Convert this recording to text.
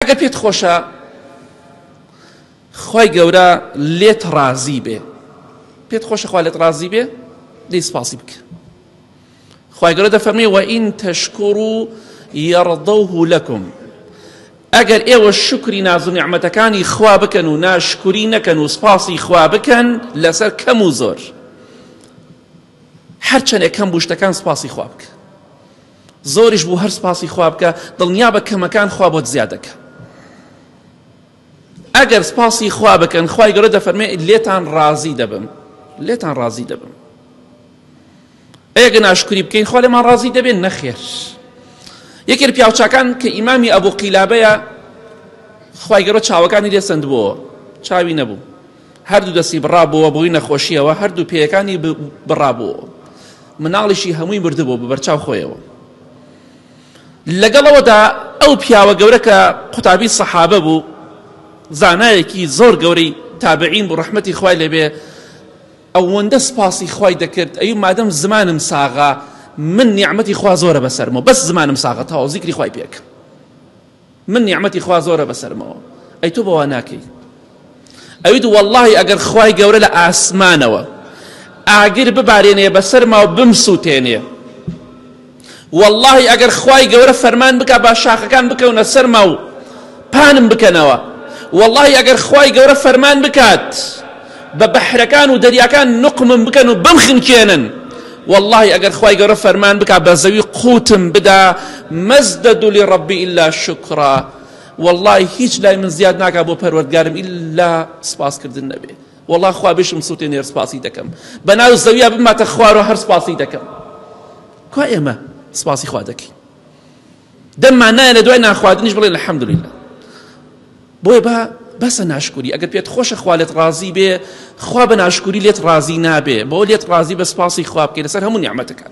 ئەگەر پێت خۆشە خی گەورە لێت ڕازی بێ، پێت خۆشە خوا لێت ڕازی بێ، دەی سپاسی بکە. خی گەورە دەفەرمێ وئین تەشکوڕوا یەڕضەوه لەکم، ئەگەر ئێوە شکری ناز و نیعمەتەکانی خوا بکەن و ناشکری نەکەن و سپاسی خوا بکەن لەسەر کەم و زۆر، هەرچەندێک کەم بوو شتەکان سپاسی خوا بکە، زۆریش بوو هەر سپاسی خوا بکە، دڵنیا بە کەمەکان خوا بۆت زیاد دەکە. ئەگەر سپاسی خوا بکەن خی گەورە دەفەرمێ لێتان ڕازی دەبم، لێتان ڕازی دەبم. ئەگەر ناشکری بکەین خوا لێمان ڕازی دەبێت نەخێر. یەکێ لە پیاوچاکان کە ئیمامی ئەبوو قیلابەیە خی گەورە چاوەکانی لێ سندبووە، چاوی نەبوو، هەردوو دەستی بڕابووە بۆی نەخۆشیەوە، هەردوو پێیەکانی بڕابووە، مناڵیشی هەمووی بردبوو بە بەرچاو خۆیەوە. لەگەڵەوەدا ئەو پیاوە گەورە کە قوتابی سەحابە بوو، زانایەکی زۆر گەورەی تابعین بوو ڕەحمەتی خوای لێبێ، ئەوەندە سپاسی خوای دەکرد ئەی مادەم زمانم ساغا من نیعمەتی خوا زۆرە بەسەرمەوە، بەس زمانم ساغا تاوە زیکری خوای پێک، من نیعمەتی خوا زۆرە بەسەرمەوە، ئەی تۆ بەوا ناکەی. ئەویت وەڵڵاهی ئەگەر خوای گەورە لە ئاسمانەوە ئاگر ببارێنێ بەسەرما و بمسووتێنێ، وەڵڵاهی ئەگەر خوای گەورە فەرمان بکە با شاخەکان بکەونە سەرما و پانم بکەنەوە، وەڵڵاهی ئەگەر خوای گەورە فەرمان بکات بە بەحرەکان و دەریاکان نقمم بکەن و بمخنکێنن، والله ئەگەر خوای گەورە فەرمان بکات بە زەوی قوتم بدا مەزدەد لڕەبی ئیلا شکرا، والله هیچ لای من زیاد ناکات بۆ پەروەردگارم ئیلا سپاسکردن نەبێ. والله خوا بێشم سووتێنێ سپاسی دەکەم، بەناو زەویە بماتە خوارەوە هەر سپاسی دەکەم. کا ئێمە سپاسی خوا دەکەین، دەممان نایە لە دوای ناخواردنیش بڵێن الحەمدولله. بۆیە بەسە ناشکوری، ئەگەر پێت خۆشە خوا لێت ڕازی بێ، خوا بە ناشکوری لێت ڕازی نابێ، بۆ لێت ڕازی بە سپاسی خوا بکەی لەسەر هەموو نیعمەتەکان.